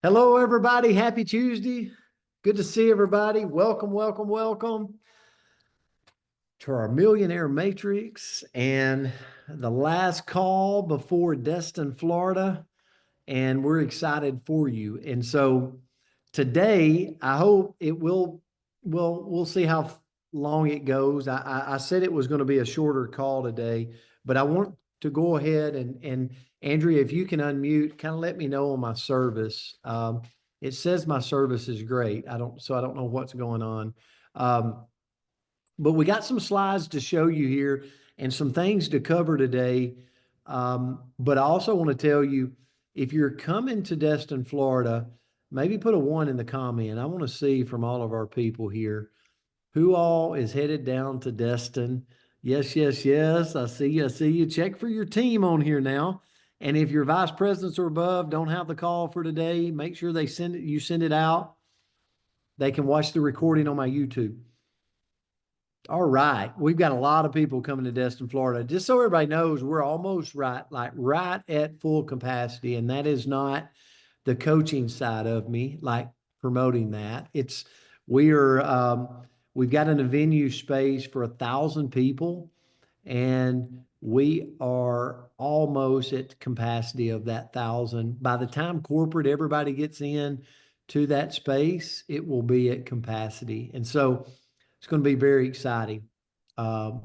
Hello, everybody. Happy Tuesday. Good to see everybody. Welcome, welcome, welcome to our Millionaire Matrix and the last call before Destin, Florida. And we're excited for you. And so today, I hope it will, we'll see how long it goes. I said it was going to be a shorter call today, but I want to go ahead and Andrea, if you can unmute, kind of let me know on my service. It says my service is great. I don't know what's going on. Um, but we got some slides to show you here and some things to cover today. But I also want to tell you, if you're coming to Destin, Florida, maybe put a 1 in the comment. I want to see from all of our people here who all is headed down to Destin. Yes, yes, yes. I see you. I see you. Check for your team on here now. And if your vice presidents or above don't have the call for today, make sure they send it, you send it out. They can watch the recording on my YouTube. All right. We've got a lot of people coming to Destin, Florida. Just so everybody knows, we're almost right at full capacity. And that is not the coaching side of me, like promoting that. We've got in a venue space for 1,000 people, and we are almost at capacity of that 1,000. By the time corporate, everybody gets in to that space, it will be at capacity. And so it's going to be very exciting. Um,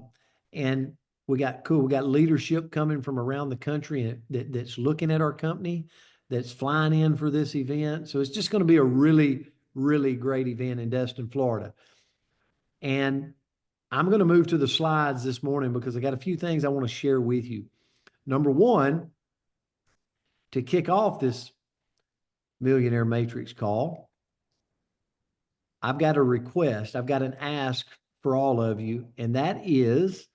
and we got leadership coming from around the country that's looking at our company, that's flying in for this event. So it's just going to be a really, really great event in Destin, Florida. And I'm going to move to the slides this morning because I got a few things I want to share with you. Number one, to kick off this Millionaire Matrix call, I've got a request. I've got an ask for all of you, and that is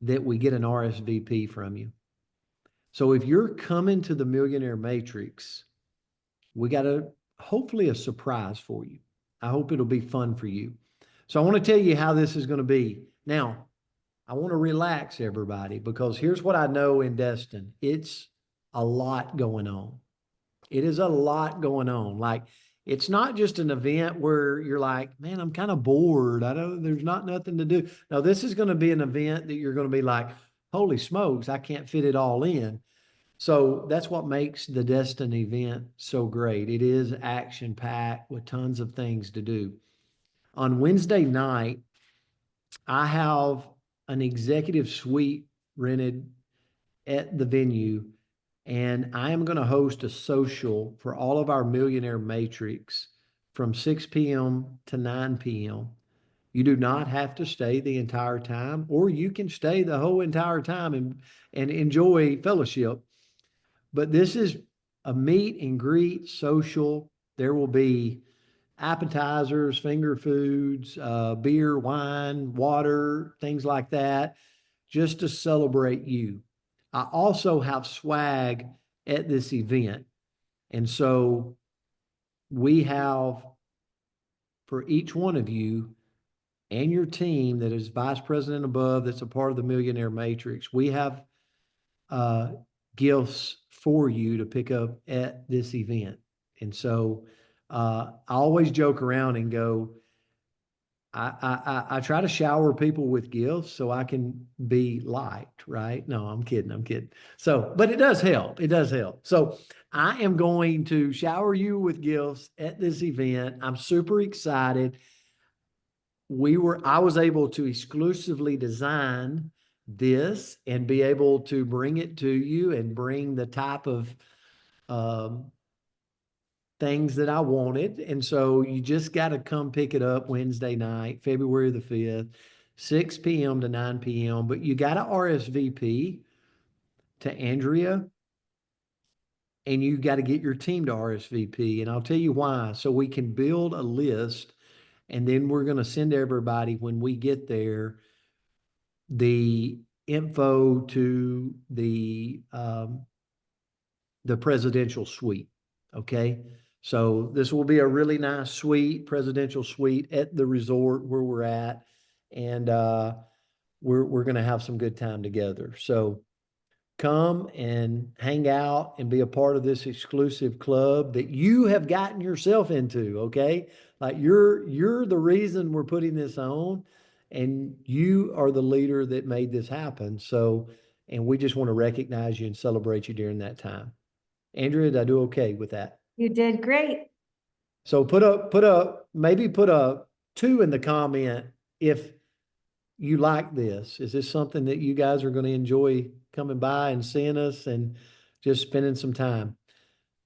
that we get an RSVP from you. So if you're coming to the Millionaire Matrix, we got hopefully a surprise for you. I hope it'll be fun for you. So I want to tell you how this is going to be. Now, I want to relax everybody because here's what I know in Destin. It's a lot going on. It is a lot going on. Like, it's not just an event where you're like, man, I'm kind of bored. There's not nothing to do. No, this is going to be an event that you're going to be like, holy smokes, I can't fit it all in. So that's what makes the Destin event so great. It is action packed with tons of things to do. On Wednesday night, I have an executive suite rented at the venue, and I am going to host a social for all of our Millionaire Matrix from 6 p.m. to 9 p.m. You do not have to stay the entire time, or you can stay the whole entire time and enjoy fellowship. But this is a meet and greet social. There will be appetizers, finger foods, beer, wine, water, things like that, just to celebrate you. I also have swag at this event. And so we have for each one of you and your team that is vice president above, that's a part of the Millionaire Matrix, we have uh, gifts for you to pick up at this event. And so I always joke around and go, I try to shower people with gifts so I can be liked, right? No, I'm kidding. I'm kidding. So, but it does help. It does help. So I am going to shower you with gifts at this event. I'm super excited. I was able to exclusively design this and be able to bring it to you and bring the type of um, things that I wanted. And so you just got to come pick it up Wednesday night, February the 5th, 6 p.m. to 9 p.m. But you got to RSVP to Andrea, and you got to get your team to RSVP. And I'll tell you why. So we can build a list, and then we're going to send everybody when we get there the info to the presidential suite. Okay. So this will be a really nice suite, presidential suite at the resort where we're at. And we're going to have some good time together. So come and hang out and be a part of this exclusive club that you have gotten yourself into, okay? Like you're the reason we're putting this on, and you are the leader that made this happen. So, and we just want to recognize you and celebrate you during that time. Andrea, did I do okay with that? You did great. So put a 2 in the comment if you like this. Is this something that you guys are going to enjoy coming by and seeing us and just spending some time?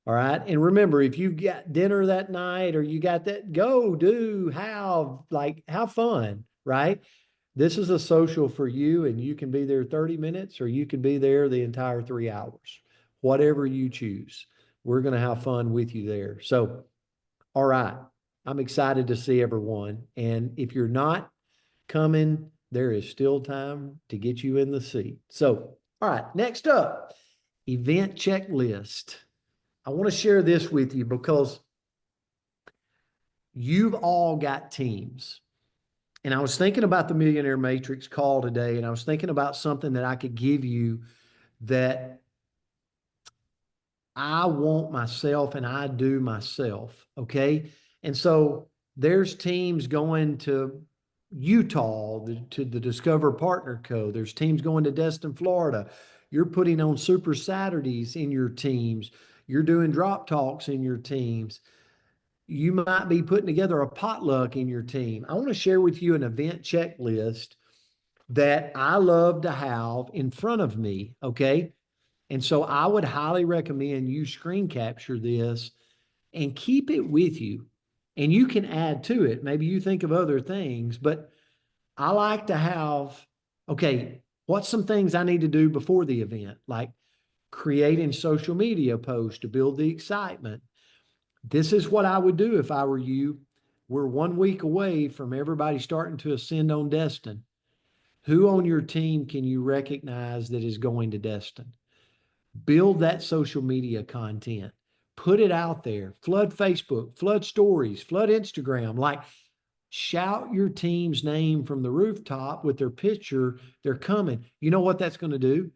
All right. And remember, if you've got dinner that night or you got that, go do, have fun, right? This is a social for you, and you can be there 30 minutes or you can be there the entire 3 hours, whatever you choose. We're going to have fun with you there. So, all right. I'm excited to see everyone. And if you're not coming, there is still time to get you in the seat. So, all right, next up, event checklist. I want to share this with you because you've all got teams. And I was thinking about the Millionaire Matrix call today, and I was thinking about something that I could give you that I want myself and I do myself. Okay. And so there's teams going to Utah to the Discover Partner Co. There's teams going to Destin, Florida. You're putting on Super Saturdays in your teams. You're doing drop talks in your teams. You might be putting together a potluck in your team. I want to share with you an event checklist that I love to have in front of me. Okay. And so I would highly recommend you screen capture this and keep it with you. And you can add to it. Maybe you think of other things, but I like to have, okay, what's some things I need to do before the event? Like creating social media posts to build the excitement. This is what I would do if I were you. We're 1 week away from everybody starting to ascend on Destin. Who on your team can you recognize that is going to Destin? Build that social media content, put it out there, flood Facebook, flood stories, flood Instagram, like shout your team's name from the rooftop with their picture. They're coming. You know what that's going to do?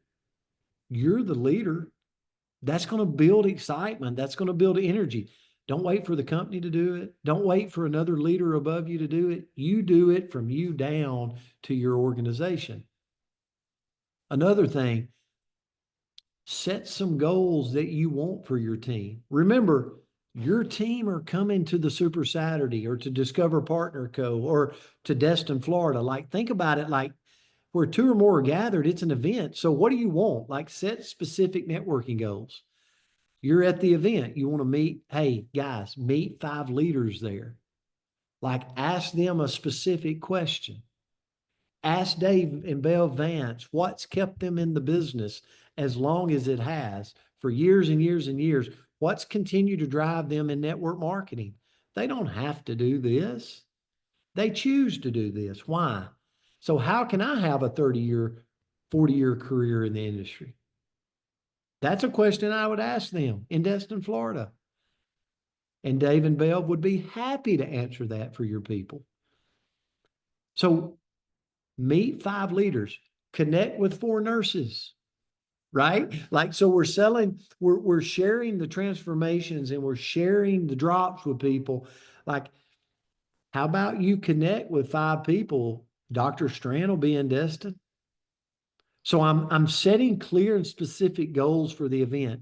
You're the leader. That's going to build excitement. That's going to build energy. Don't wait for the company to do it. Don't wait for another leader above you to do it. You do it from you down to your organization. Another thing, set some goals that you want for your team. Remember, your team are coming to the Super Saturday or to Discover Partner Co. or to Destin, Florida. Like, think about it like where 2 or more are gathered, it's an event. So, what do you want? Like, set specific networking goals. You're at the event, you want to meet, hey, guys, meet 5 leaders there. Like, ask them a specific question. Ask Dave and Belle Vance what's kept them in the business as long as it has for years and years and years. What's continued to drive them in network marketing? They don't have to do this. They choose to do this. Why? So, how can I have a 30-year, 40-year career in the industry? That's a question I would ask them in Destin, Florida. And Dave and Belle would be happy to answer that for your people. So, meet 5 leaders, connect with 4 nurses, right? Like, so we're sharing the transformations and we're sharing the drops with people. Like, how about you connect with 5 people? Dr. Strand will be in Destin. So I'm setting clear and specific goals for the event.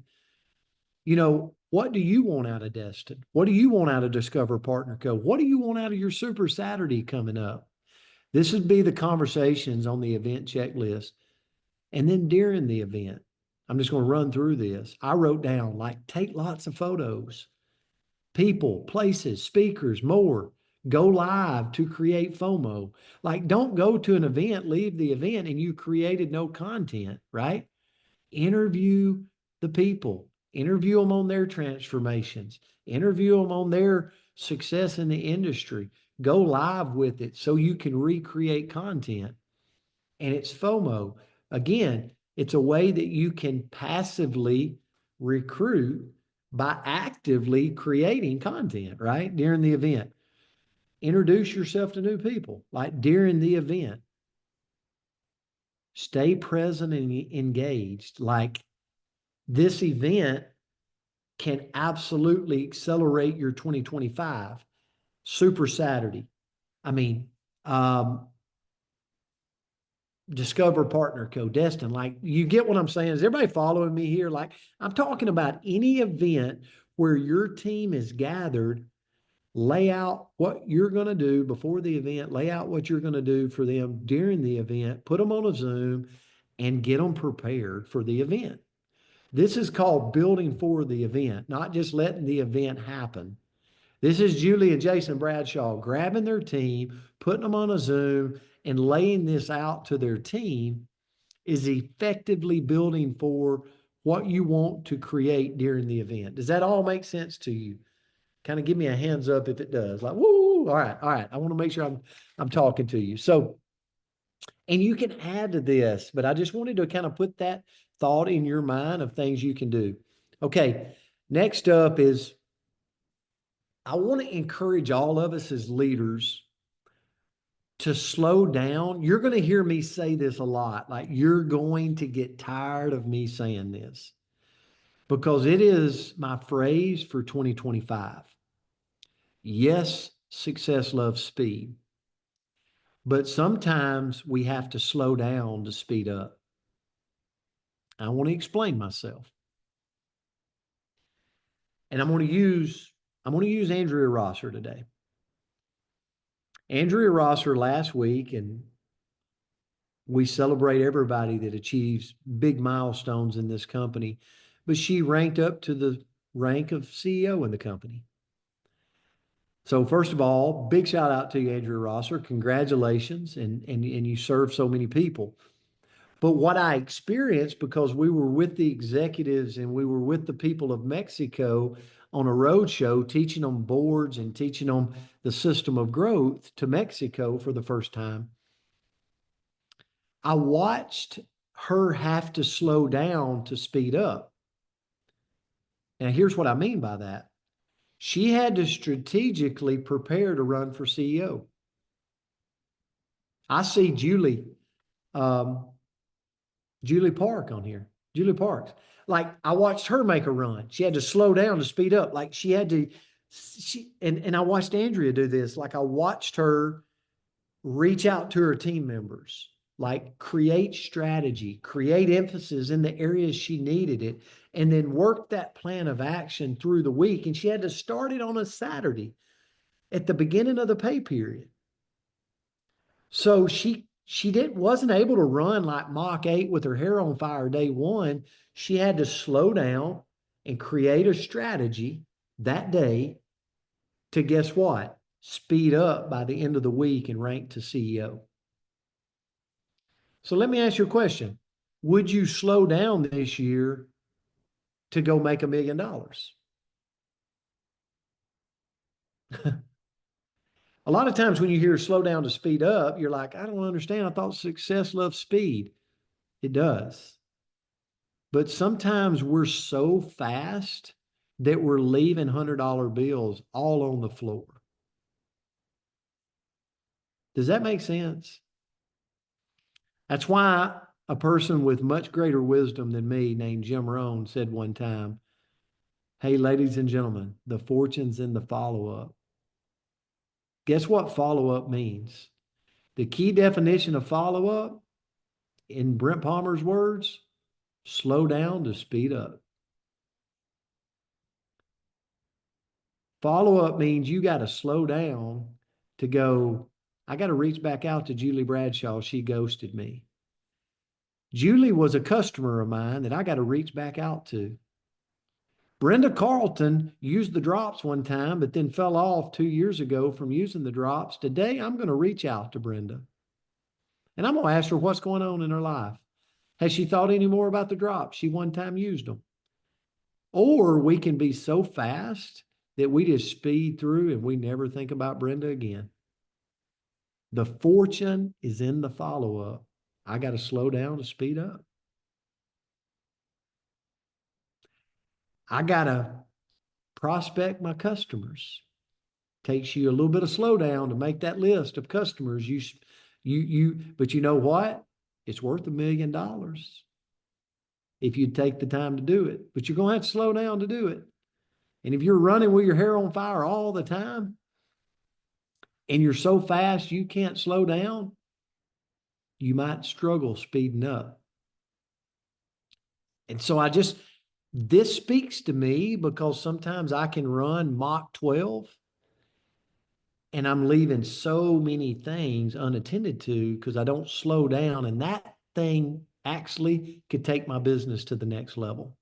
You know, what do you want out of Destin? What do you want out of Discover Partner Co? What do you want out of your Super Saturday coming up? This would be the conversations on the event checklist. And then during the event, I'm just going to run through this. I wrote down like take lots of photos, people, places, speakers, more. Go live to create FOMO. Like don't go to an event, leave the event, and you created no content, right? Interview the people, interview them on their transformations, interview them on their success in the industry. Go live with it so you can recreate content. And it's FOMO. Again, it's a way that you can passively recruit by actively creating content, right? During the event. Introduce yourself to new people, like during the event. Stay present and engaged. Like this event can absolutely accelerate your 2025 Super Saturday. I mean, um, Discover Partner Co-Destin. Like, you get what I'm saying? Is everybody following me here? Like, I'm talking about any event where your team is gathered. Lay out what you're going to do before the event, lay out what you're going to do for them during the event, put them on a Zoom, and get them prepared for the event. This is called building for the event, not just letting the event happen. This is Julie and Jason Bradshaw grabbing their team, putting them on a Zoom, and laying this out to their team is effectively building for what you want to create during the event. Does that all make sense to you? Kind of give me a hands up if it does. Like, woo, all right, all right. I want to make sure I'm talking to you. So, and you can add to this, but I just wanted to kind of put that thought in your mind of things you can do. Okay, next up is I want to encourage all of us as leaders to slow down. You're going to hear me say this a lot. Like, you're going to get tired of me saying this because it is my phrase for 2025. Yes, success loves speed, but sometimes we have to slow down to speed up. I want to explain myself. And I'm going to use Andrea Rosser today. Andrea Rosser last week, and we celebrate everybody that achieves big milestones in this company, but she ranked up to the rank of CEO in the company. So first of all, big shout out to you, Andrea Rosser. Congratulations, and you serve so many people. But what I experienced, because we were with the executives and we were with the people of Mexico on a road show, teaching them boards and teaching them the system of growth to Mexico for the first time, I watched her have to slow down to speed up. Now, here's what I mean by that. She had to strategically prepare to run for CEO. I see um, Julie Park on here. Julie Parks. Like, I watched her make a run. She had to slow down to speed up. Like, she had to, and I watched Andrea do this. Like, I watched her reach out to her team members, like create strategy, create emphasis in the areas she needed it, and then work that plan of action through the week. And she had to start it on a Saturday at the beginning of the pay period. So she wasn't able to run like Mach 8 with her hair on fire day one. She had to slow down and create a strategy that day to, guess what? Speed up by the end of the week and rank to CEO. So let me ask you a question. Would you slow down this year to go make $1 million? A lot of times when you hear slow down to speed up, you're like, I don't understand. I thought success loves speed. It does. But sometimes we're so fast that we're leaving $100 bills all on the floor. Does that make sense? That's why a person with much greater wisdom than me, named Jim Rohn, said one time, hey, ladies and gentlemen, the fortune's in the follow-up. Guess what follow-up means? The key definition of follow-up, in Brent Palmer's words, slow down to speed up. Follow-up means you got to slow down to go, I got to reach back out to Julie Bradshaw. She ghosted me. Julie was a customer of mine that I got to reach back out to. Brenda Carlton used the drops one time, but then fell off 2 years ago from using the drops. Today, I'm going to reach out to Brenda. And I'm going to ask her what's going on in her life. Has she thought any more about the drops? She one time used them. Or we can be so fast that we just speed through and we never think about Brenda again. The fortune is in the follow-up. I got to slow down to speed up. I got to prospect my customers. Takes you a little bit of slowdown to make that list of customers. But you know what? It's worth $1 million if you take the time to do it. But you're going to have to slow down to do it. And if you're running with your hair on fire all the time and you're so fast you can't slow down, you might struggle speeding up. And so this speaks to me because sometimes I can run Mach 12 and I'm leaving so many things unattended to because I don't slow down. And that thing actually could take my business to the next level.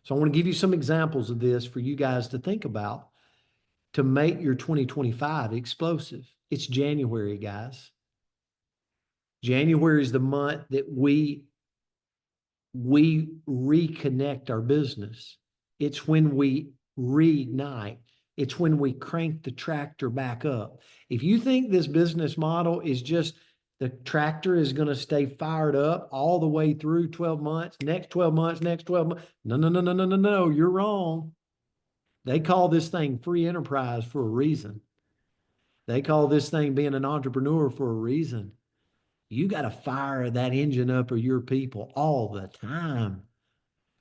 So I want to give you some examples of this for you guys to think about to make your 2025 explosive. It's January, guys. January is the month that we reconnect our business. It's when we reignite. It's when we crank the tractor back up. If you think this business model is just the tractor is going to stay fired up all the way through 12 months, next 12 months, next 12 months. No, no, no, no, no, no, no. You're wrong. They call this thing free enterprise for a reason. They call this thing being an entrepreneur for a reason. You got to fire that engine up of your people all the time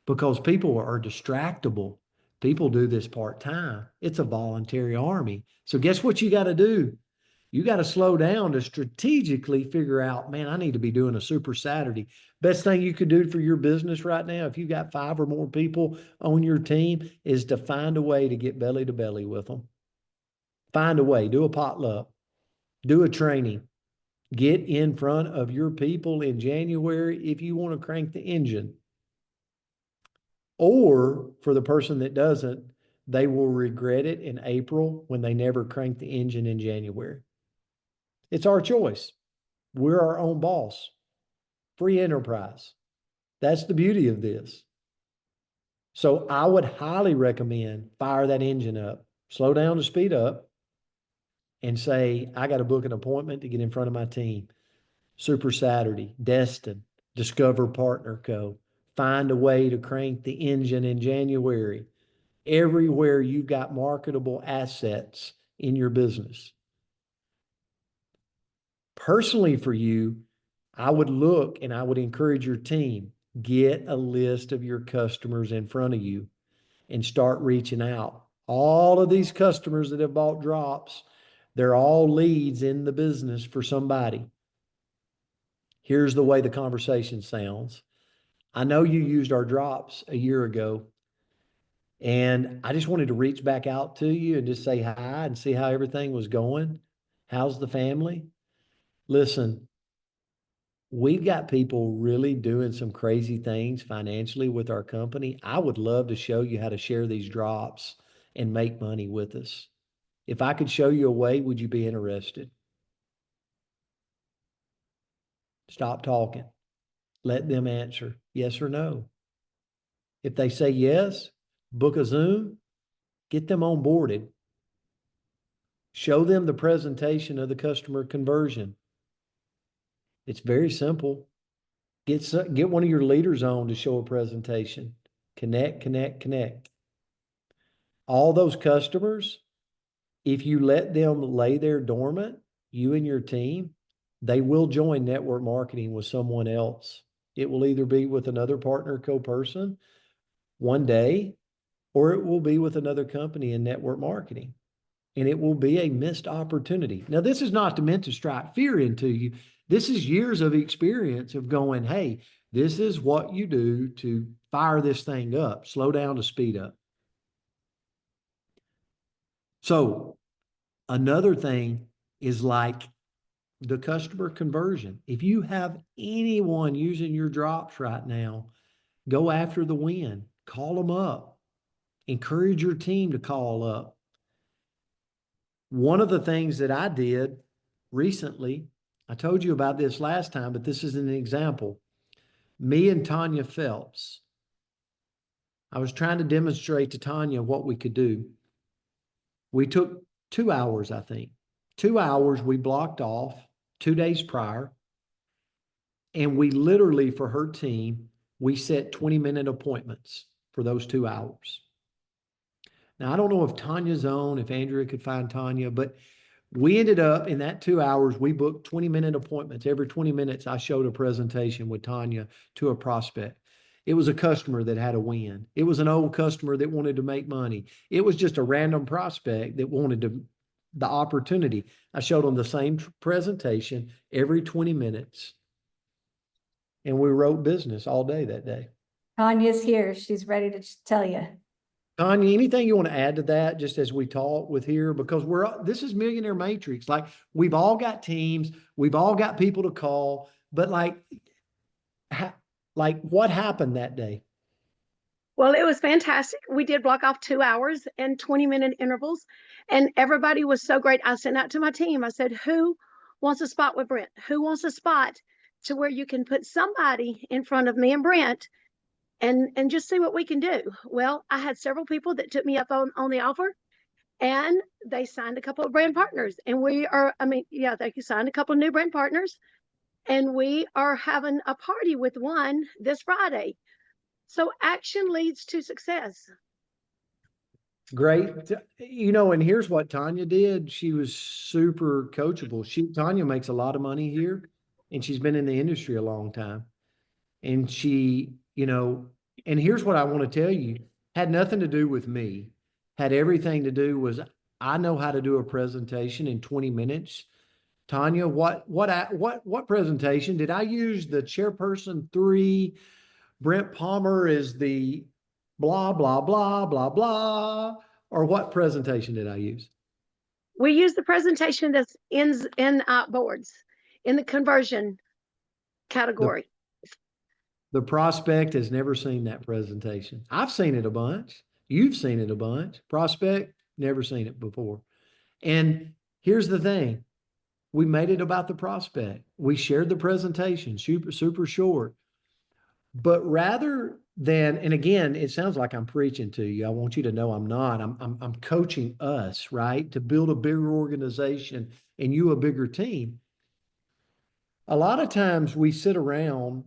because people are distractible. People do this part-time. It's a voluntary army. So guess what you got to do? You got to slow down to strategically figure out, man, I need to be doing a super Saturday. Best thing you could do for your business right now, if you've got 5 or more people on your team, is to find a way to get belly to belly with them. Find a way, do a potluck, do a training, get in front of your people in January if you want to crank the engine. Or for the person that doesn't, they will regret it in April when they never crank the engine in January. It's our choice. We're our own boss. Free enterprise. That's the beauty of this. So I would highly recommend fire that engine up, slow down to speed up, and say, I got to book an appointment to get in front of my team. Super Saturday, Destin, Discover Partner Co. Find a way to crank the engine in January. Everywhere you've got marketable assets in your business. Personally for you, I would look and I would encourage your team, get a list of your customers in front of you and start reaching out. All of these customers that have bought drops, they're all leads in the business for somebody. Here's the way the conversation sounds. I know you used our drops a year ago, and I just wanted to reach back out to you and just say hi and see how everything was going. How's the family? Listen, we've got people really doing some crazy things financially with our company. I would love to show you how to share these drops and make money with us. If I could show you a way, would you be interested? Stop talking. Let them answer yes or no. If they say yes, book a Zoom, get them onboarded. Show them the presentation of the customer conversion. It's very simple. Get one of your leaders on to show a presentation. Connect, connect, connect. All those customers, if you let them lay there dormant, you and your team, they will join network marketing with someone else. It will either be with another partner co-person one day, or it will be with another company in network marketing. And it will be a missed opportunity. Now, this is not meant to strike fear into you. This is years of experience of going, hey, this is what you do to fire this thing up, slow down to speed up. So another thing is like the customer conversion. If you have anyone using your drops right now, go after the win, call them up, encourage your team to call up. One of the things that I did recently, I told you about this last time, but this is an example. Me and Tanya Phelps, I was trying to demonstrate to Tanya what we could do. We took 2 hours, I think. 2 hours we blocked off 2 days prior. And we literally, for her team, we set 20-minute appointments for those 2 hours. Now, I don't know if Tanya's on, if Andrea could find Tanya, but We ended up in that 2 hours, we booked 20-minute appointments. Every 20 minutes, I showed a presentation with Tanya to a prospect. It was a customer that had a win. It was an old customer that wanted to make money. It was just a random prospect that wanted the opportunity. I showed them the same presentation every 20 minutes, and we wrote business all day that day. Tanya's here. She's ready to tell you. Tanya, anything you want to add to that, just as we talk with here? Because this is Millionaire Matrix. Like, we've all got teams, we've all got people to call, but like what happened that day? Well, it was fantastic. We did block off 2 hours and 20-minute intervals, and everybody was so great. I sent out to my team. I said, who wants a spot with Brent? Who wants a spot to where you can put somebody in front of me and Brent and just see what we can do? Well, I had several people that took me up on the offer, and they signed a couple of brand partners. And they signed a couple of new brand partners, and we are having a party with one this Friday. So action leads to success. Great. And here's what Tanya did. She was super coachable. Tanya makes a lot of money here, and she's been in the industry a long time. And and here's what I want to tell you, had nothing to do with me, had everything to do was I know how to do a presentation in 20 minutes. Tanya, what presentation did I use? The chairperson 3, Brent Palmer is the blah, blah, blah, blah, blah, or what presentation did I use? We use the presentation that's in boards in the conversion category. The prospect has never seen that presentation. I've seen it a bunch. You've seen it a bunch. Prospect, never seen it before. And here's the thing. We made it about the prospect. We shared the presentation, super short. But rather than, and again, it sounds like I'm preaching to you. I want you to know I'm not. I'm coaching us, right, to build a bigger organization and you a bigger team. A lot of times we sit around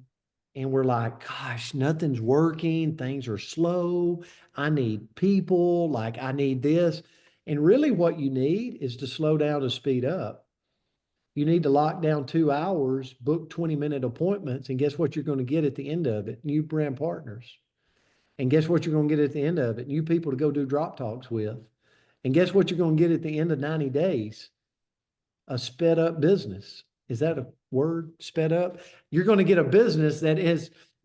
and we're like, gosh, nothing's working. Things are slow. I need people. Like, I need this. And really what you need is to slow down to speed up. You need to lock down 2 hours, book 20-minute appointments, and guess what you're going to get at the end of it? New brand partners. And guess what you're going to get at the end of it? New people to go do drop talks with. And guess what you're going to get at the end of 90 days? A sped up business. Is that a word? Sped up? You're going to get a business that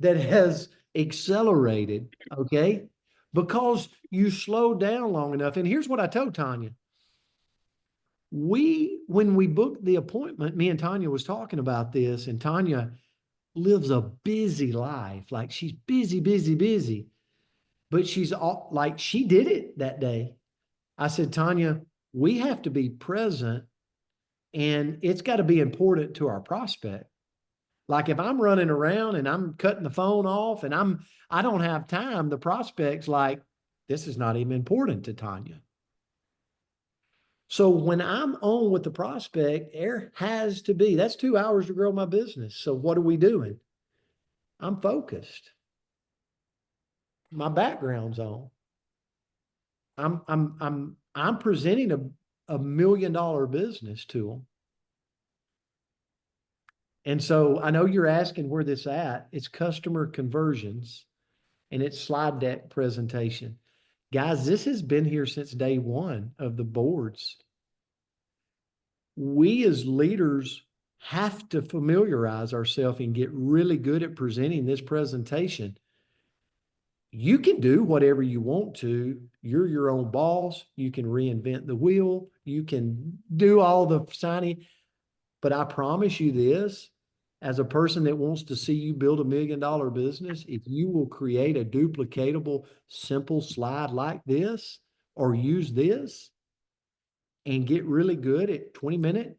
has accelerated, okay? Because you slowed down long enough. And here's what I told Tanya. When we booked the appointment, me and Tanya was talking about this, and Tanya lives a busy life. Like, she's busy, but she's all like, she did it that day. I said, Tanya, we have to be present, and it's got to be important to our prospect. Like, if I'm running around and I'm cutting the phone off and I don't have time, the prospect's like, this is not even important to Tanya. So when I'm on with the prospect, there has to be, that's 2 hours to grow my business. So what are we doing? I'm focused. My background's on. I'm presenting a $1 million business to them. And so I know you're asking where this at. It's customer conversions, and it's slide deck presentation. Guys, this has been here since day one of the boards. We as leaders have to familiarize ourselves and get really good at presenting this presentation. You can do whatever you want to. You're your own boss. You can reinvent the wheel. You can do all the signing. But I promise you this, as a person that wants to see you build $1 million business, if you will create a duplicatable, simple slide like this, or use this, and get really good at 20 minute,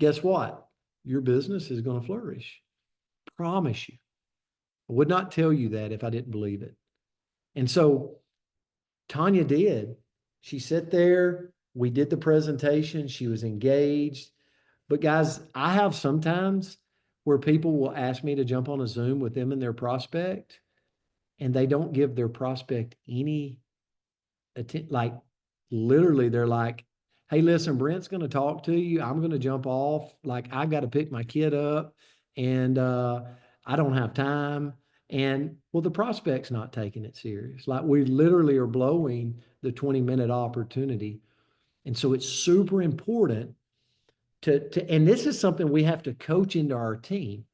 guess what? Your business is going to flourish. Promise you. I would not tell you that if I didn't believe it. And so Tanya did. She sat there. We did the presentation. She was engaged. But guys, I have sometimes where people will ask me to jump on a Zoom with them and their prospect, and they don't give their prospect any attention. Like, literally, they're like, hey, listen, Brent's going to talk to you. I'm going to jump off. Like, I got to pick my kid up and I don't have time. And well, the prospect's not taking it serious. Like, we literally are blowing the 20-minute opportunity. And so it's super important and this is something we have to coach into our team.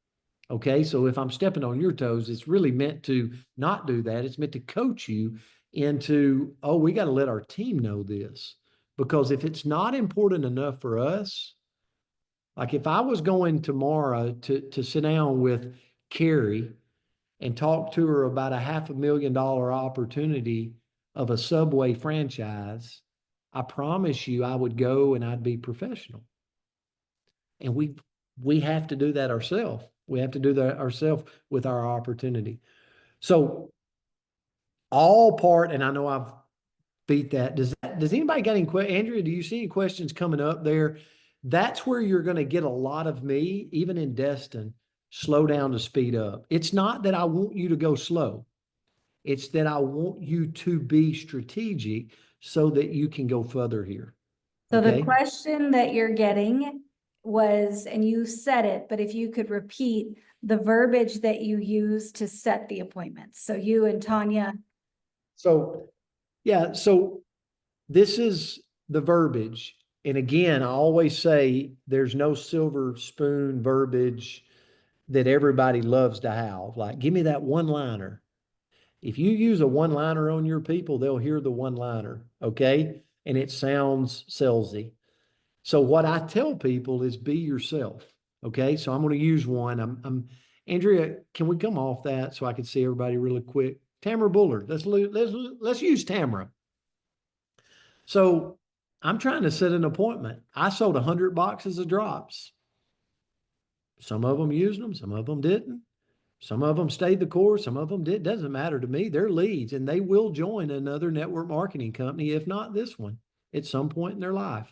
Okay. So if I'm stepping on your toes, it's really meant to not do that. It's meant to coach you into, oh, we got to let our team know this. Because if it's not important enough for us, like if I was going tomorrow to sit down with Carrie and talk to her about a $500,000 opportunity of a Subway franchise, I promise you I would go and I'd be professional. And we have to do that ourselves. We have to do that ourselves with our opportunity. So all part, and I know I've beat that. Does anybody got any questions? Andrea, do you see any questions coming up there? That's where you're going to get a lot of me, even in Destin, slow down to speed up. It's not that I want you to go slow. It's that I want you to be strategic so that you can go further here. So the Okay. question that you're getting was, and you said it, but if you could repeat the verbiage that you use to set the appointments. So you and Tanya, So, yeah. So this is the verbiage. And again, I always say there's no silver spoon verbiage that everybody loves to have. Like, give me that one liner. If you use a one liner on your people, they'll hear the one liner. Okay. And it sounds salesy. So what I tell people is be yourself. Okay. So I'm going to use one. Andrea, can we come off that so I can see everybody really quick? Tamara Bullard. Let's use Tamara. So I'm trying to set an appointment. I sold 100 boxes of drops. Some of them used them, some of them didn't. Some of them stayed the course, some of them did. Doesn't matter to me. They're leads and they will join another network marketing company, if not this one, at some point in their life.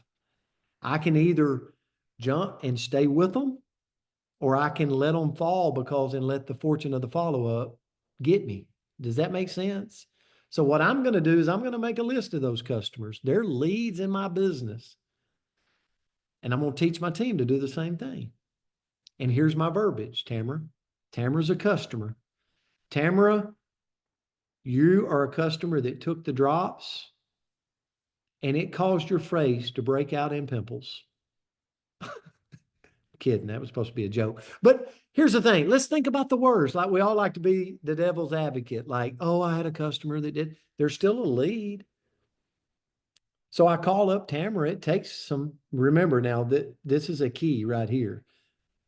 I can either jump and stay with them, or I can let them fall and let the fortune of the follow up get me. Does that make sense? So what I'm going to do is I'm going to make a list of those customers. They're leads in my business. And I'm going to teach my team to do the same thing. And here's my verbiage, Tamara. Tamara's a customer. Tamara, you are a customer that took the drops and it caused your face to break out in pimples. Kidding, that was supposed to be a joke. But here's the thing. Let's think about the words. Like, we all like to be the devil's advocate. Like, oh, I had a customer that did. There's still a lead. So I call up Tamara. It takes some, remember now that this is a key right here.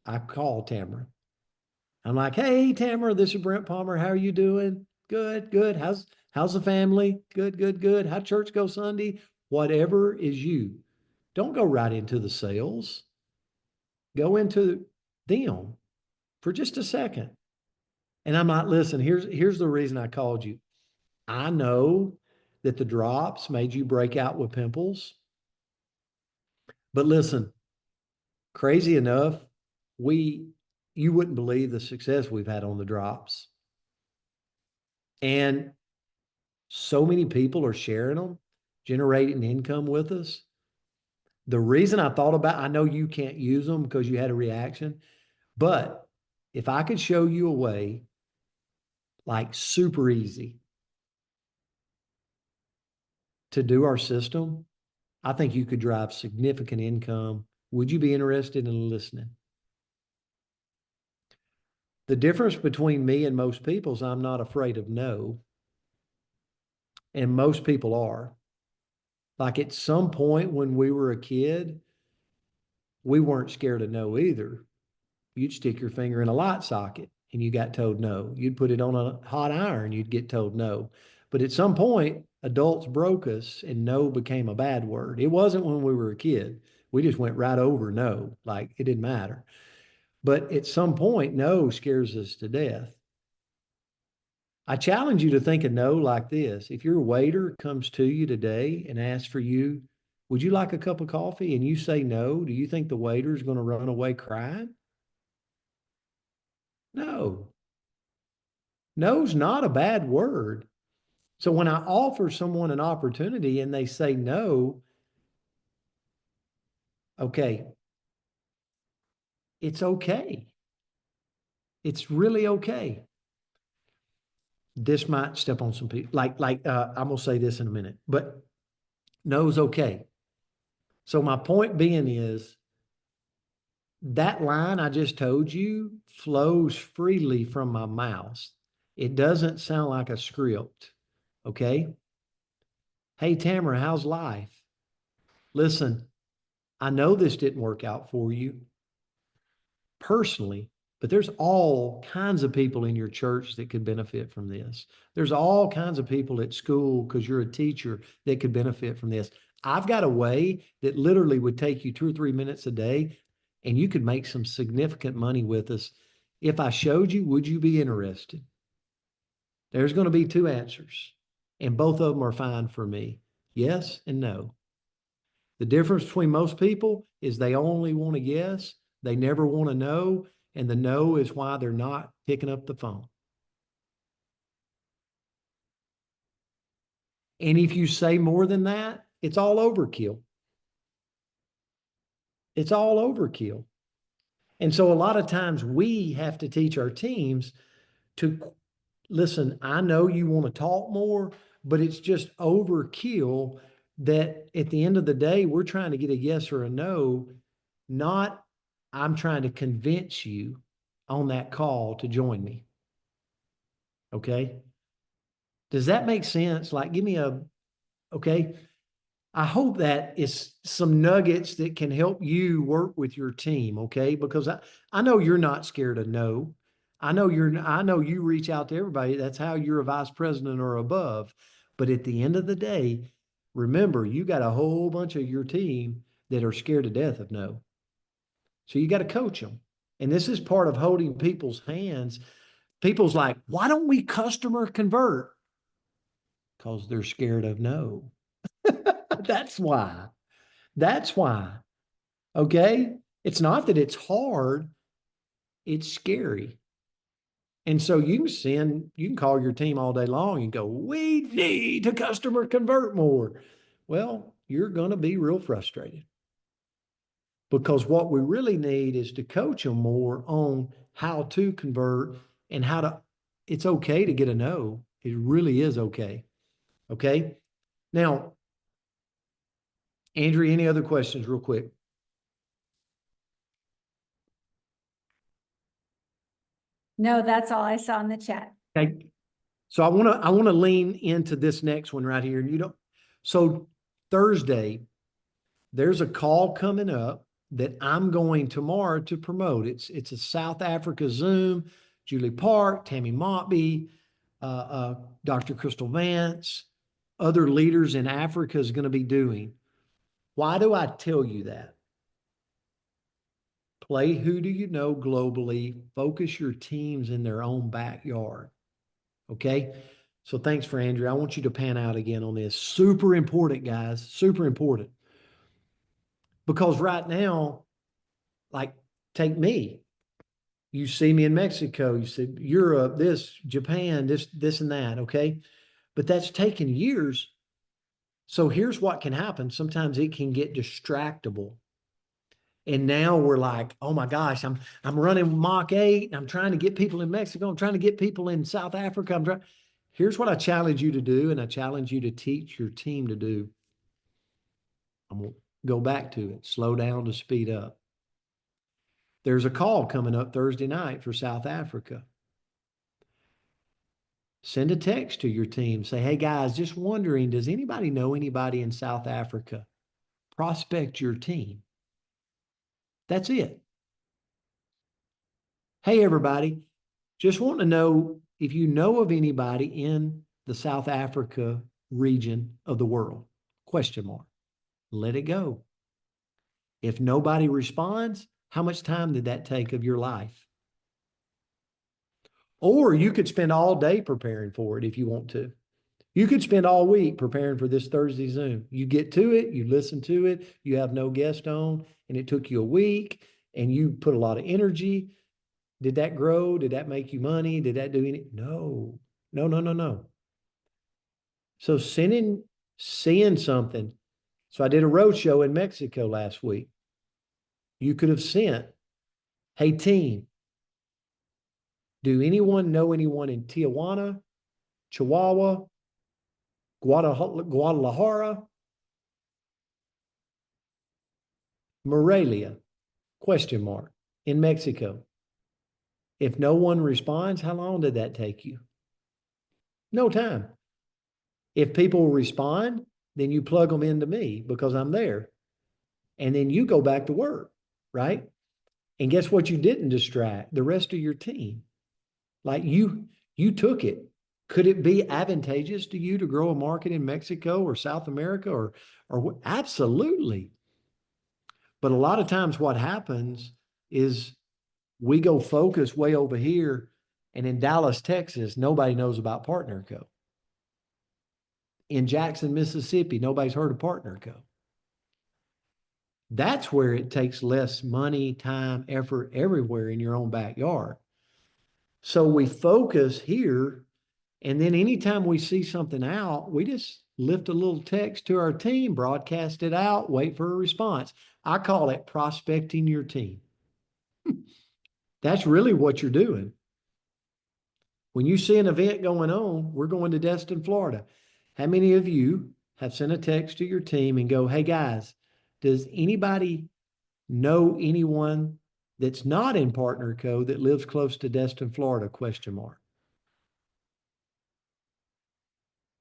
I call Tamara. I'm like, hey, Tamara, this is Brent Palmer. How are you doing? Good, good. How's the family? Good, good, good. How'd church go Sunday? Whatever is you. Don't go right into the sales. Go into them for just a second. And I'm like, listen, here's the reason I called you. I know that the drops made you break out with pimples. But listen, crazy enough, you wouldn't believe the success we've had on the drops. And so many people are sharing them, generating income with us. The reason I know you can't use them because you had a reaction, but if I could show you a way, like super easy, to do our system, I think you could drive significant income. Would you be interested in listening? The difference between me and most people is I'm not afraid of no. And most people are. Like, at some point when we were a kid, we weren't scared of no either. You'd stick your finger in a light socket and you got told no. You'd put it on a hot iron, you'd get told no. But at some point, adults broke us and no became a bad word. It wasn't when we were a kid. We just went right over no, like it didn't matter. But at some point, no scares us to death. I challenge you to think of no like this. If your waiter comes to you today and asks for you, would you like a cup of coffee? And you say no, do you think the waiter is going to run away crying? No. No's not a bad word. So when I offer someone an opportunity and they say no, Okay. It's okay. It's really okay. This might step on some people. I'm gonna say this in a minute, but no is okay. So my point being is that line I just told you flows freely from my mouth. It doesn't sound like a script. Okay. Hey, Tamara, how's life? Listen, I know this didn't work out for you personally, but there's all kinds of people in your church that could benefit from this. There's all kinds of people at school because you're a teacher that could benefit from this. I've got a way that literally would take you 2 or 3 minutes a day and you could make some significant money with us. If I showed you, would you be interested? There's going to be two answers, and both of them are fine for me. Yes and no. The difference between most people is they only want to yes, they never want to know, and the no is why they're not picking up the phone. And if you say more than that, it's all overkill. It's all overkill. And so a lot of times we have to teach our teams to listen, I know you want to talk more, but it's just overkill that at the end of the day, we're trying to get a yes or a no, not I'm trying to convince you on that call to join me. Okay. Does that make sense? Like, give me okay. I hope that is some nuggets that can help you work with your team. Okay. Because I know you're not scared of no. I know you reach out to everybody. That's how you're a vice president or above. But at the end of the day, remember, you got a whole bunch of your team that are scared to death of no. So you got to coach them. And this is part of holding people's hands. People's like, why don't we customer convert? Because they're scared of no. That's why. That's why. Okay. It's not that it's hard, it's scary. And so you can call your team all day long and go, we need to customer convert more. Well, you're going to be real frustrated because what we really need is to coach them more on how to convert and how to, it's okay to get a no. It really is okay. Okay. Now, Andrew, any other questions real quick? No, that's all I saw in the chat. Okay. So I want to lean into this next one right here. So Thursday, there's a call coming up that I'm going tomorrow to promote. It's a South Africa Zoom. Julie Park, Tammy Montby, Dr. Crystal Vance, other leaders in Africa is going to be doing. Why do I tell you that? Play who do you know globally, focus your teams in their own backyard. Okay. So thanks for Andrew. I want you to pan out again on this. Super important, guys. Super important. Because right now, like, take me. You see me in Mexico, you see Europe, this, Japan, this and that. Okay. But that's taken years. So here's what can happen. Sometimes it can get distractible. And now we're like, oh my gosh, I'm running Mach 8. I'm trying to get people in Mexico. I'm trying to get people in South Africa. Here's what I challenge you to do, and I challenge you to teach your team to do. I'm going to go back to it. Slow down to speed up. There's a call coming up Thursday night for South Africa. Send a text to your team. Say, hey guys, just wondering, does anybody know anybody in South Africa? Prospect your team. That's it. Hey, everybody, just want to know if you know of anybody in the South Africa region of the world, question mark. Let it go. If nobody responds, how much time did that take of your life? Or you could spend all day preparing for it if you want to. You could spend all week preparing for this Thursday Zoom. You get to it, you listen to it, you have no guest on, and it took you a week and you put a lot of energy. Did that grow? Did that make you money? Did that do anything? No, no, no, no, no. So seeing something. So I did a road show in Mexico last week. You could have sent, hey team, do anyone know anyone in Tijuana, Chihuahua, Guadalajara, Morelia, question mark, in Mexico? If no one responds, how long did that take you? No time. If people respond, then you plug them into me because I'm there. And then you go back to work, right? And guess what? You didn't distract the rest of your team. Like you took it. Could it be advantageous to you to grow a market in Mexico or South America or absolutely. But a lot of times what happens is we go focus way over here, and in Dallas, Texas, nobody knows about Partner Co. In Jackson, Mississippi, nobody's heard of Partner Co. That's where it takes less money, time, effort everywhere in your own backyard. So we focus here, and then anytime we see something out, we just lift a little text to our team, broadcast it out, wait for a response. I call it prospecting your team. That's really what you're doing. When you see an event going on, we're going to Destin, Florida. How many of you have sent a text to your team and go, hey guys, does anybody know anyone that's not in Partner Co that lives close to Destin, Florida? Question mark.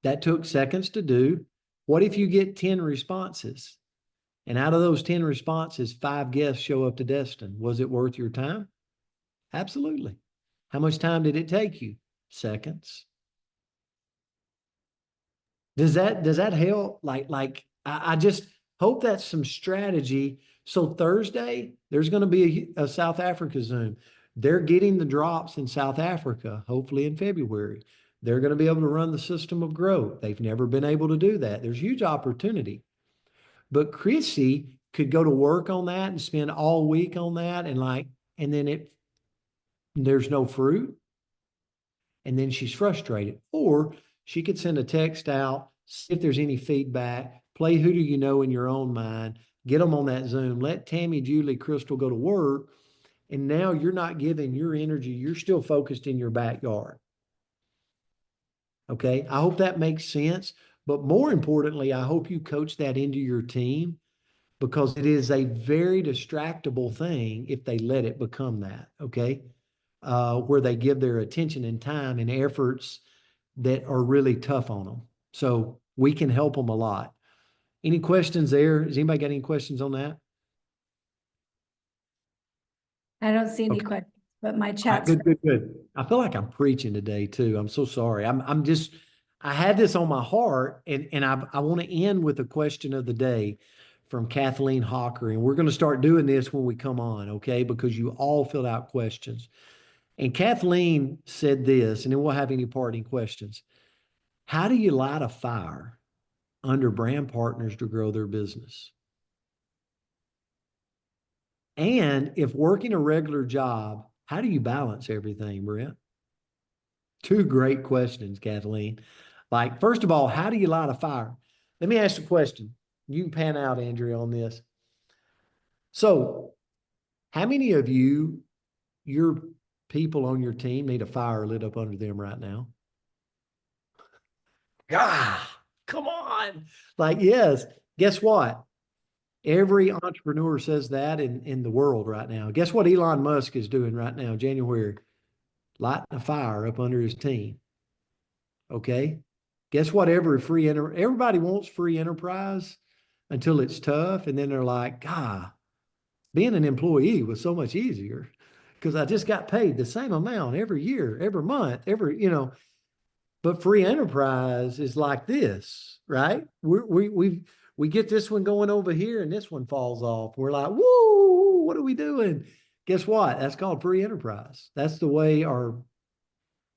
That took seconds to do. What if you get 10 responses? And out of those 10 responses, 5 guests show up to Destin. Was it worth your time? Absolutely. How much time did it take you? Seconds. Does that help? I just hope that's some strategy. So Thursday, there's going to be a South Africa Zoom. They're getting the drops in South Africa, hopefully in February. They're going to be able to run the system of growth. They've never been able to do that. There's huge opportunity. But Chrissy could go to work on that and spend all week on that and then there's no fruit. And then she's frustrated. Or she could send a text out, see if there's any feedback, play who do you know in your own mind, get them on that Zoom, let Tammy, Julie, Crystal go to work. And now you're not giving your energy, you're still focused in your backyard. Okay, I hope that makes sense. But more importantly, I hope you coach that into your team because it is a very distractible thing if they let it become that. Okay, where they give their attention and time and efforts that are really tough on them. So we can help them a lot. Any questions there? Has anybody got any questions on that? I don't see any Okay. questions, but my All right, chat's. good. I feel like I'm preaching today too. I'm so sorry. I had this on my heart and I want to end with a question of the day from Kathleen Hawker. And we're going to start doing this when we come on, okay? Because you all filled out questions. And Kathleen said this, and then we'll have any parting questions. How do you light a fire under brand partners to grow their business? And if working a regular job, how do you balance everything, Brent? Two great questions, Kathleen. Like, first of all, how do you light a fire? Let me ask you a question. You can pan out, Andrea, on this. So, how many of your people on your team need a fire lit up under them right now? Ah, come on. Like, yes. Guess what? Every entrepreneur says that in the world right now. Guess what Elon Musk is doing right now, January? Lighting a fire up under his team. Okay. Guess what? Everybody wants free enterprise until it's tough. And then they're like, God, being an employee was so much easier because I just got paid the same amount every year, every month, but free enterprise is like this, right? We get this one going over here and this one falls off. We're like, woo, what are we doing? Guess what? That's called free enterprise. That's the way our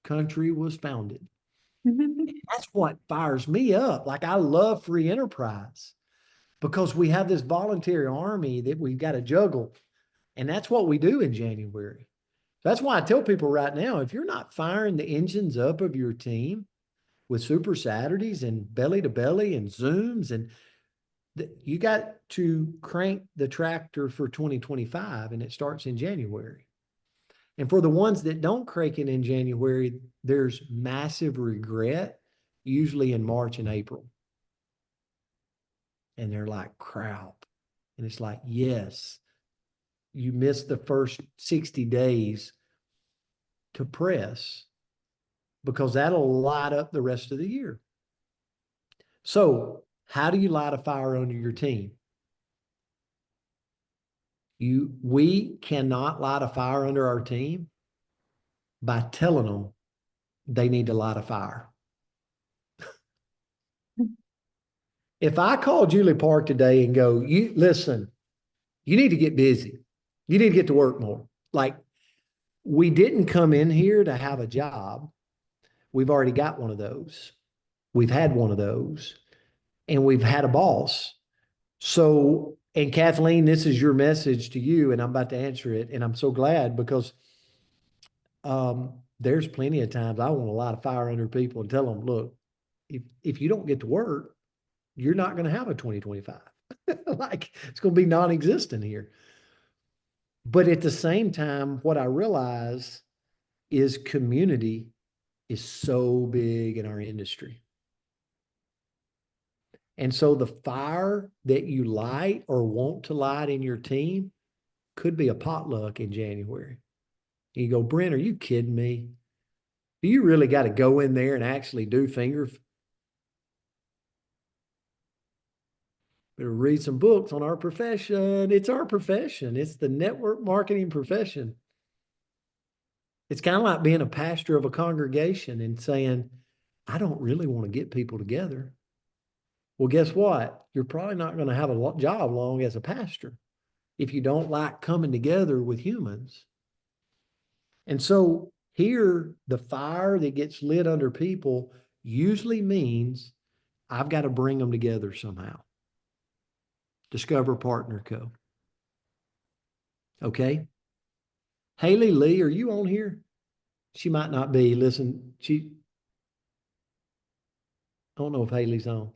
country was founded. That's what fires me up. Like I love free enterprise because we have this voluntary army that we've got to juggle. And that's what we do in January. That's why I tell people right now, if you're not firing the engines up of your team with Super Saturdays and belly to belly and Zooms, and You got to crank the tractor for 2025 and it starts in January. And for the ones that don't crank it in January, there's massive regret, usually in March and April. And they're like, crap. And it's like, yes, you missed the first 60 days to press because that'll light up the rest of the year. So, how do you light a fire under your team? We cannot light a fire under our team by telling them they need to light a fire. If I call Julie Park today and go, you listen, you need to get busy. You need to get to work more. Like, we didn't come in here to have a job. We've already got one of those. We've had one of those, and we've had a boss. So, and Kathleen, this is your message to you, and I'm about to answer it. And I'm so glad because there's plenty of times I want to light a fire under people and tell them, look, if you don't get to work, you're not going to have a 2025. Like, it's going to be non-existent here. But at the same time, what I realize is community is so big in our industry. And so the fire that you light or want to light in your team could be a potluck in January. And you go, Brent, are you kidding me? Do you really got to go in there and actually do Better read some books on our profession. It's our profession. It's the network marketing profession. It's kind of like being a pastor of a congregation and saying, I don't really want to get people together. Well, guess what? You're probably not going to have a job long as a pastor if you don't like coming together with humans. And so here, the fire that gets lit under people usually means I've got to bring them together somehow. Discover Partner Co. Okay. Haley Lee, are you on here? She might not be. Listen, I don't know if Haley's on.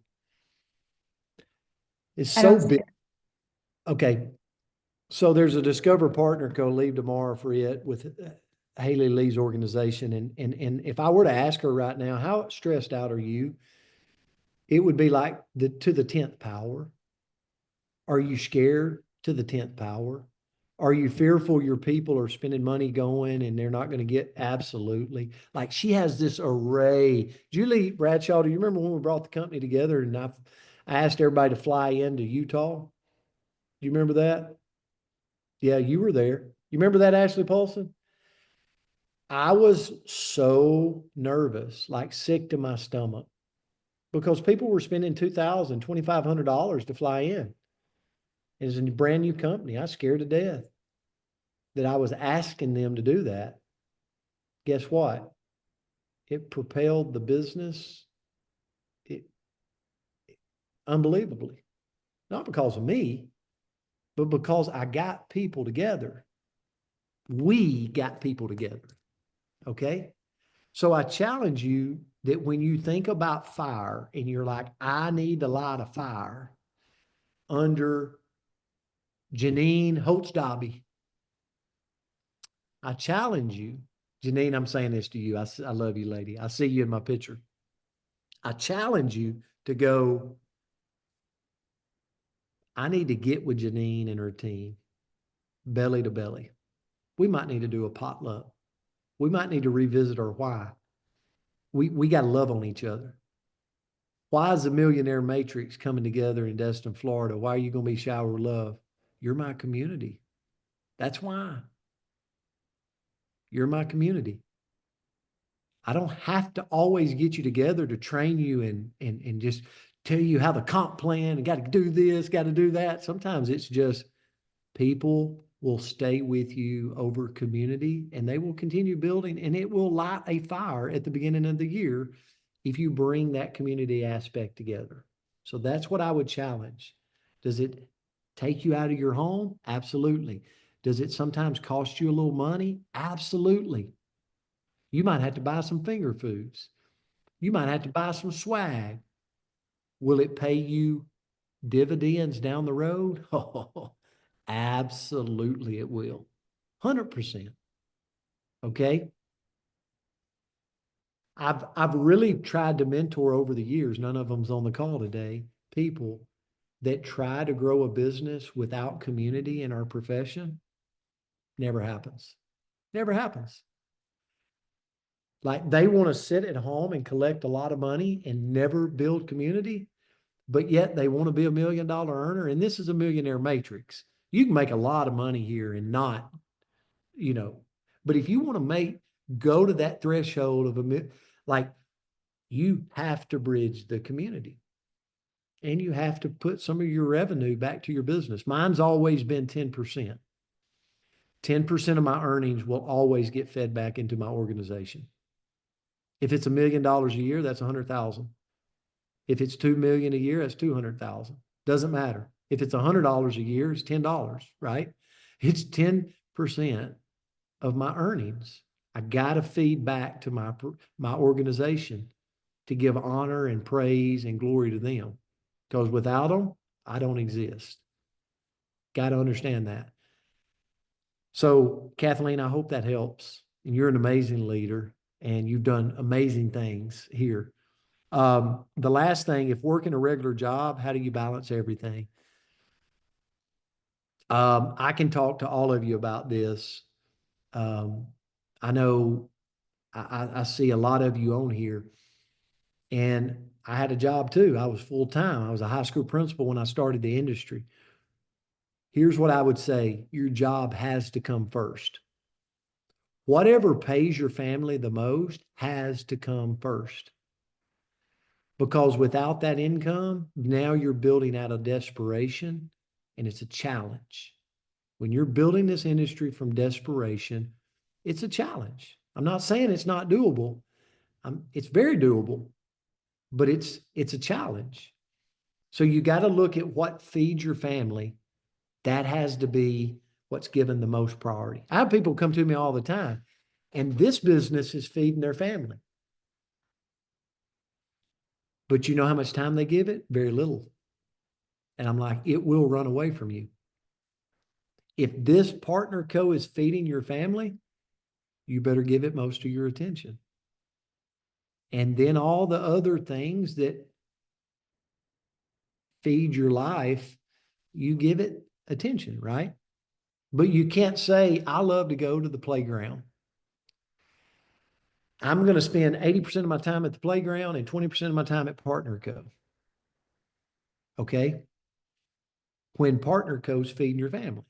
It's so big. Okay. So there's a Discover Partner Co. Leave tomorrow for it with Haley Lee's organization. And if I were to ask her right now, how stressed out are you? It would be like to the 10th power. Are you scared to the 10th power? Are you fearful your people are spending money going and they're not going to get? Absolutely. Like, she has this array. Julie Bradshaw, do you remember when we brought the company together and I asked everybody to fly into Utah? Do you remember that? Yeah, you were there. You remember that, Ashley Paulson? I was so nervous, like sick to my stomach, because people were spending $2,000, $2,500 to fly in. It was a brand new company. I was scared to death that I was asking them to do that. Guess what? It propelled the business unbelievably. Not because of me, but because I got people together. We got people together. Okay? So I challenge you that when you think about fire and you're like, I need to light a fire under Janine Holtz-Dobby, I challenge you, Janine, I'm saying this to you. I love you, lady. I see you in my picture. I challenge you to go, I need to get with Janine and her team, belly to belly. We might need to do a potluck. We might need to revisit our why. We got to love on each other. Why is the Millionaire Matrix coming together in Destin, Florida? Why are you going to be showered with love? You're my community. That's why. You're my community. I don't have to always get you together to train you and just tell you how the comp plan and got to do this, got to do that. Sometimes it's just people will stay with you over community and they will continue building, and it will light a fire at the beginning of the year if you bring that community aspect together. So that's what I would challenge. Does it take you out of your home? Absolutely. Does it sometimes cost you a little money? Absolutely. You might have to buy some finger foods. You might have to buy some swag. Will it pay you dividends down the road? Oh, absolutely it will. 100%. Okay. I've really tried to mentor over the years, none of them's on the call today, people that try to grow a business without community in our profession. Never happens. Never happens. Like they want to sit at home and collect a lot of money and never build community, but yet they want to be $1 million earner. And this is a millionaire matrix. You can make a lot of money here and not, you know, but if you want to go to that threshold of like you have to bridge the community and you have to put some of your revenue back to your business. Mine's always been 10%. 10% of my earnings will always get fed back into my organization. If it's $1 million a year, that's 100,000. If it's 2 million a year, that's 200,000. Doesn't matter. If it's $100 a year, it's $10, right? It's 10% of my earnings. I got to feed back to my organization to give honor and praise and glory to them. Because without them, I don't exist. Got to understand that. So, Kathleen, I hope that helps. And you're an amazing leader and you've done amazing things here. The last thing, if working a regular job, how do you balance everything? I can talk to all of you about this. I know I see a lot of you on here, and I had a job too. I was full time. I was a high school principal when I started the industry. Here's what I would say. Your job has to come first. Whatever pays your family the most has to come first. Because without that income, now you're building out of desperation, and it's a challenge. When you're building this industry from desperation, it's a challenge. I'm not saying it's not doable. It's very doable, but it's a challenge. So you got to look at what feeds your family. That has to be what's given the most priority. I have people come to me all the time, and this business is feeding their family. But you know how much time they give it? Very little. And I'm like, it will run away from you. If this partner co is feeding your family, you better give it most of your attention. And then all the other things that feed your life, you give it attention, right? But you can't say, I love to go to the playground. I'm going to spend 80% of my time at the playground and 20% of my time at Partner Co. Okay? When Partner Co's feeding your family.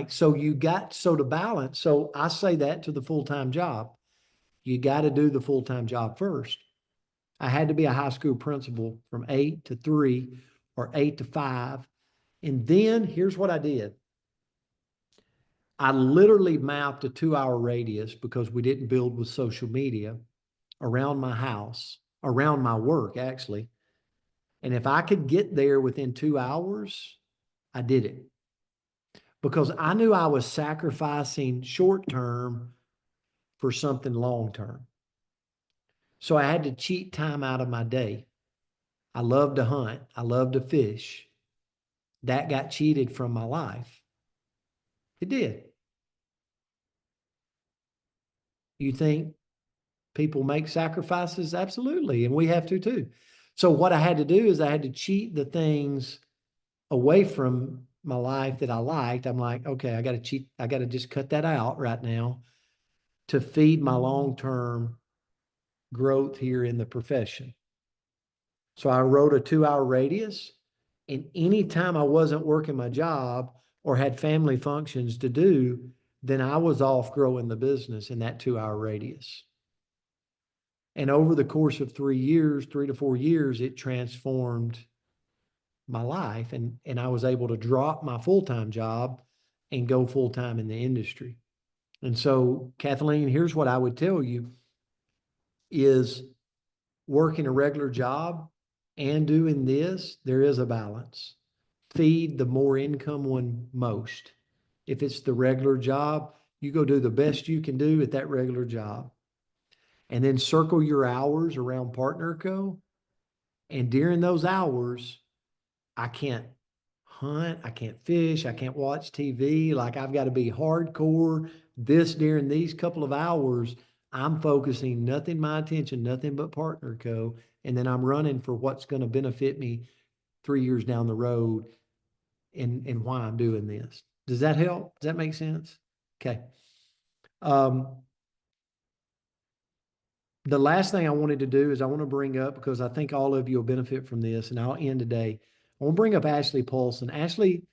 So to balance. So I say that to the full-time job. You got to do the full-time job first. I had to be a high school principal from 8 to 3 or 8 to 5. And then here's what I did. I literally mapped a 2-hour radius because we didn't build with social media around my house, around my work, actually. And if I could get there within 2 hours, I did it because I knew I was sacrificing short term for something long term. So I had to cheat time out of my day. I love to hunt. I love to fish. That got cheated from my life. It did. You think people make sacrifices? Absolutely. And we have to too. So what I had to do is I had to cheat the things away from my life that I liked. I'm like, okay, I got to cheat. I got to just cut that out right now to feed my long-term growth here in the profession. So I wrote a 2-hour radius, and anytime I wasn't working my job or had family functions to do, then I was off growing the business in that 2-hour radius. And over the course of 3 years, 3 to 4 years, it transformed my life. And I was able to drop my full-time job and go full-time in the industry. And so, Kathleen, here's what I would tell you is working a regular job and doing this, there is a balance. Feed the more income one most. If it's the regular job, you go do the best you can do at that regular job. And then circle your hours around Partner Co. And during those hours, I can't hunt, I can't fish, I can't watch TV. Like I've got to be hardcore. This during these couple of hours, I'm focusing nothing my attention, nothing but Partner Co. And then I'm running for what's going to benefit me 3 years down the road and why I'm doing this. Does that help? Does that make sense? Okay. Um, the last thing I wanted to do is I want to bring up, because I think all of you will benefit from this, and I'll end today. I want to bring up Ashley Paulson. Ashley,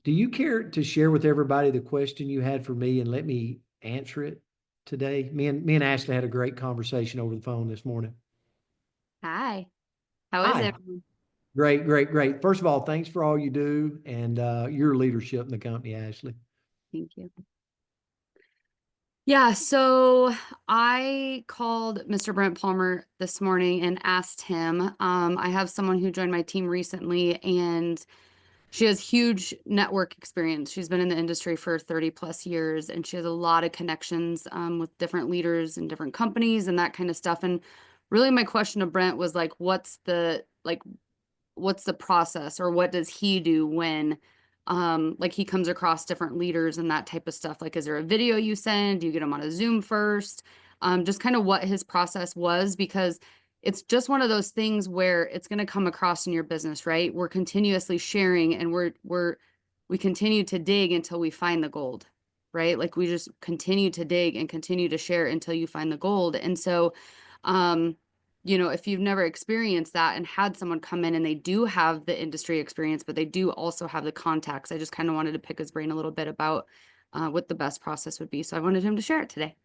do you care to share with everybody the question you had for me and let me answer it today? Me and Ashley had a great conversation over the phone this morning. Hi. How is Hi. it? Great, great, great. First of all, thanks for all you do and your leadership in the company, Ashley. Thank you. Yeah, so I called Mr. Brent Palmer this morning and asked him. I have someone who joined my team recently, and she has huge network experience. She's been in the industry for 30 plus years, and she has a lot of connections with different leaders and different companies and that kind of stuff. And really my question to Brent was like, what's the process, or what does he do when like he comes across different leaders and that type of stuff? Like, is there a video you send? Do you get him on a Zoom first? Just kind of what his process was, because it's just one of those things where it's going to come across in your business, right? We're continuously sharing, and we continue to dig until we find the gold, right? Like we just continue to dig and continue to share until you find the gold. And so, if you've never experienced that and had someone come in and they do have the industry experience, but they do also have the contacts, I just kind of wanted to pick his brain a little bit about what the best process would be. So I wanted him to share it today.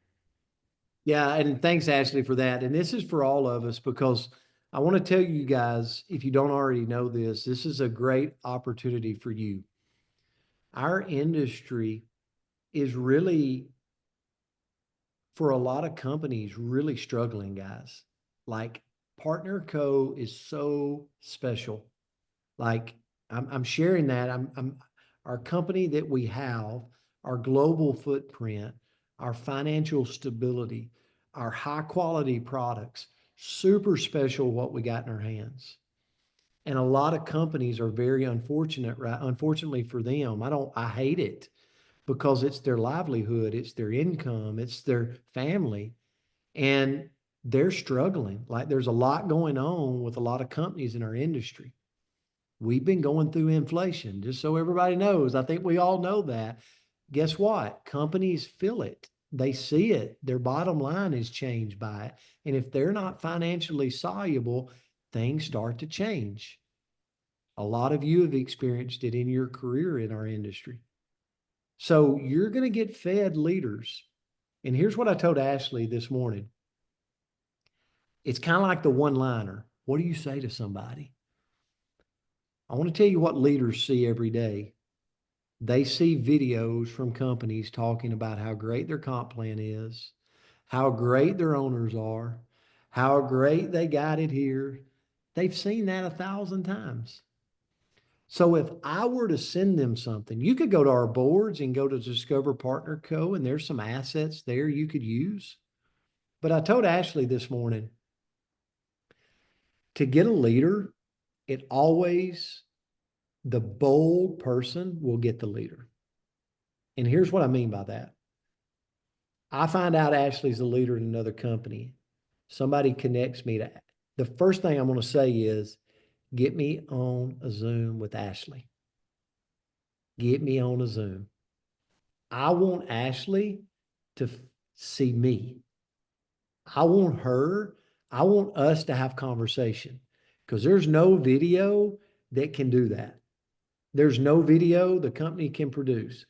Yeah, and thanks, Ashley, for that. And this is for all of us, because I want to tell you guys, if you don't already know this is a great opportunity for you. Our industry is really, for a lot of companies, really struggling, guys. Like Partner Co is so special. Like I'm sharing that. I'm our company that we have, our global footprint, our financial stability, our high quality products, super special what we got in our hands. And a lot of companies are very unfortunate, right? Unfortunately for them, I hate it, because it's their livelihood, it's their income, it's their family, and they're struggling. Like there's a lot going on with a lot of companies in our industry. We've been going through inflation, just so everybody knows. I think we all know that. Guess what? Companies feel it. They see it. Their bottom line is changed by it. And if they're not financially soluble, things start to change. A lot of you have experienced it in your career in our industry. So you're going to get fed leaders. And here's what I told Ashley this morning. It's kind of like the one-liner. What do you say to somebody? I want to tell you what leaders see every day. They see videos from companies talking about how great their comp plan is, how great their owners are, how great they got it here. They've seen that 1,000 times. So if I were to send them something, you could go to our boards and go to Discover Partner Co. and there's some assets there you could use. But I told Ashley this morning, to get a leader, the bold person will get the leader. And here's what I mean by that. I find out Ashley's a leader in another company. Somebody connects me to, the first thing I'm going to say is, get me on a Zoom with Ashley. Get me on a Zoom. I want Ashley to see me. I want us to have conversation, because there's no video that can do that. There's no video the company can produce.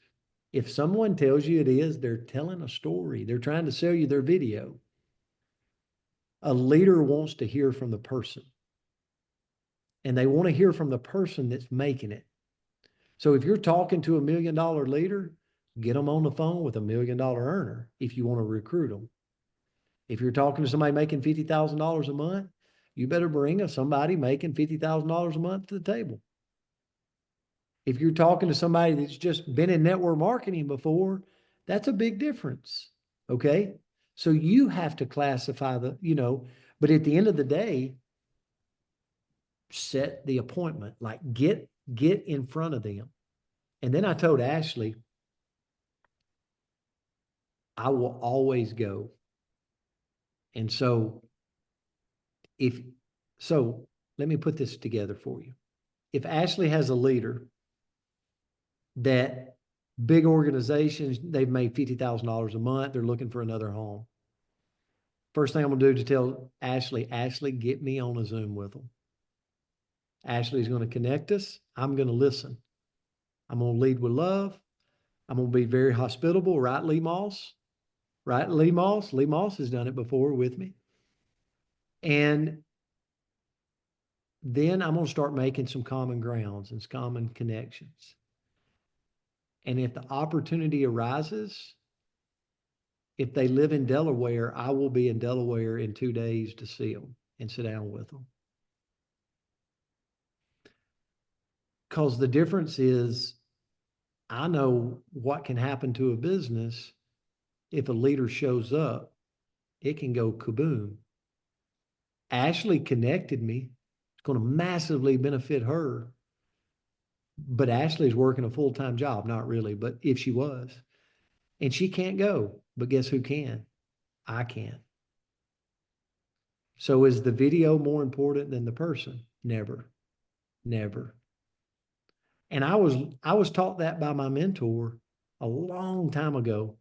If someone tells you it is, they're telling a story. They're trying to sell you their video. A leader wants to hear from the person, and they want to hear from the person that's making it. So if you're talking to $1 million leader, get them on the phone with $1 million earner if you want to recruit them. If you're talking to somebody making $50,000 a month, you better bring somebody making $50,000 a month to the table. If you're talking to somebody that's just been in network marketing before, that's a big difference. Okay. So you have to classify but at the end of the day, set the appointment, like get in front of them. And then I told Ashley, I will always go. And so let me put this together for you. If Ashley has a leader that big organizations, they've made $50,000 a month, they're looking for another home. First thing I'm gonna do to tell Ashley, get me on a Zoom with them. Ashley's gonna connect us. I'm gonna listen. I'm gonna lead with love. I'm gonna be very hospitable, right, Lee Moss? Right, Lee Moss? Lee Moss has done it before with me. And then I'm gonna start making some common grounds and common connections. And if the opportunity arises, if they live in Delaware, I will be in Delaware in 2 days to see them and sit down with them. Because the difference is, I know what can happen to a business if a leader shows up. It can go kaboom. Ashley connected me. It's going to massively benefit her. But Ashley's working a full-time job, not really, but if she was, and she can't go, but guess who can? I can. So is the video more important than the person? Never, never. And I was taught that by my mentor a long time ago.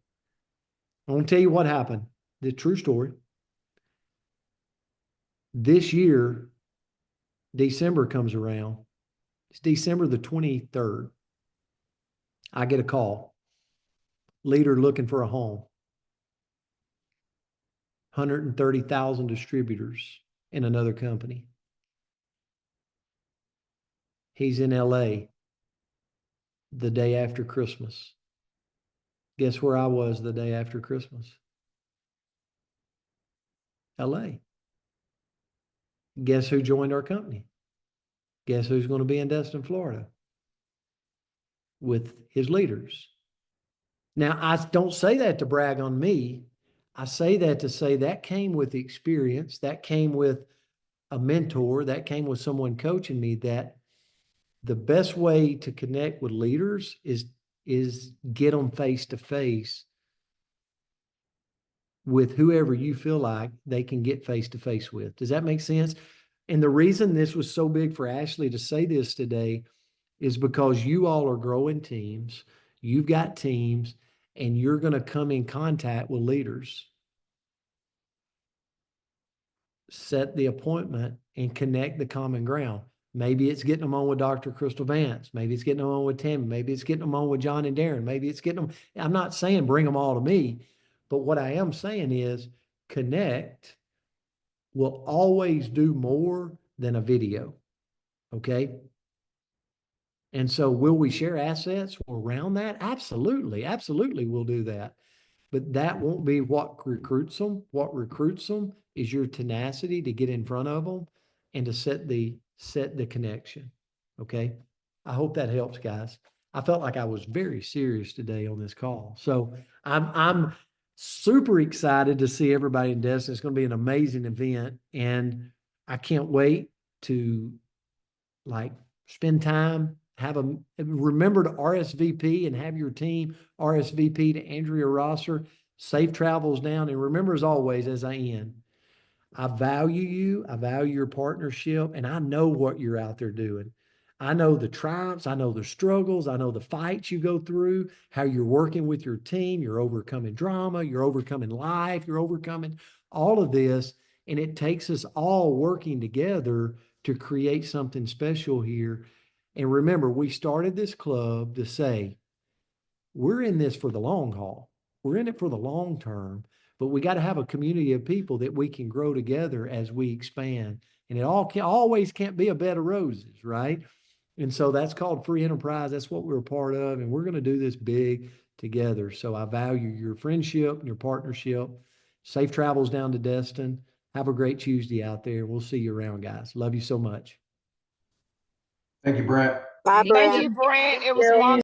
I want to tell you what happened. The true story. This year, December comes around. It's December the 23rd. I get a call. Leader looking for a home. 130,000 distributors in another company. He's in LA the day after Christmas. Guess where I was the day after Christmas? LA. Guess who joined our company? Guess who's going to be in Destin, Florida with his leaders? Now, I don't say that to brag on me. I say that to say that came with experience, that came with a mentor, that came with someone coaching me, that the best way to connect with leaders is get them face to face with whoever you feel like they can get face to face with. Does that make sense? And the reason this was so big for Ashley to say this today is because you all are growing teams. You've got teams, and you're going to come in contact with leaders. Set the appointment and connect the common ground. Maybe it's getting them on with Dr. Crystal Vance. Maybe it's getting them on with Tammy. Maybe it's getting them on with John and Darren. Maybe it's getting them. I'm not saying bring them all to me, but what I am saying is connect will always do more than a video. Okay. And so will we share assets around that? Absolutely. Absolutely. We'll do that. But that won't be what recruits them. What recruits them is your tenacity to get in front of them and to set the connection. Okay. I hope that helps, guys. I felt like I was very serious today on this call. So I'm super excited to see everybody in Destin. It's going to be an amazing event. And I can't wait to spend time, remember to RSVP and have your team RSVP to Andrea Rosser. Safe travels down. And remember, as always, as I end, I value you. I value your partnership. And I know what you're out there doing. I know the triumphs. I know the struggles. I know the fights you go through, how you're working with your team. You're overcoming drama. You're overcoming life. You're overcoming all of this. And it takes us all working together to create something special here. And remember, we started this club to say, we're in this for the long haul. We're in it for the long term, but we got to have a community of people that we can grow together as we expand. And it always can't be a bed of roses, right? And so that's called free enterprise. That's what we're a part of. And we're going to do this big together. So I value your friendship and your partnership. Safe travels down to Destin. Have a great Tuesday out there. We'll see you around, guys. Love you so much. Thank you, Brent. Bye, Thank Brent. you, Brent. It was you. awesome.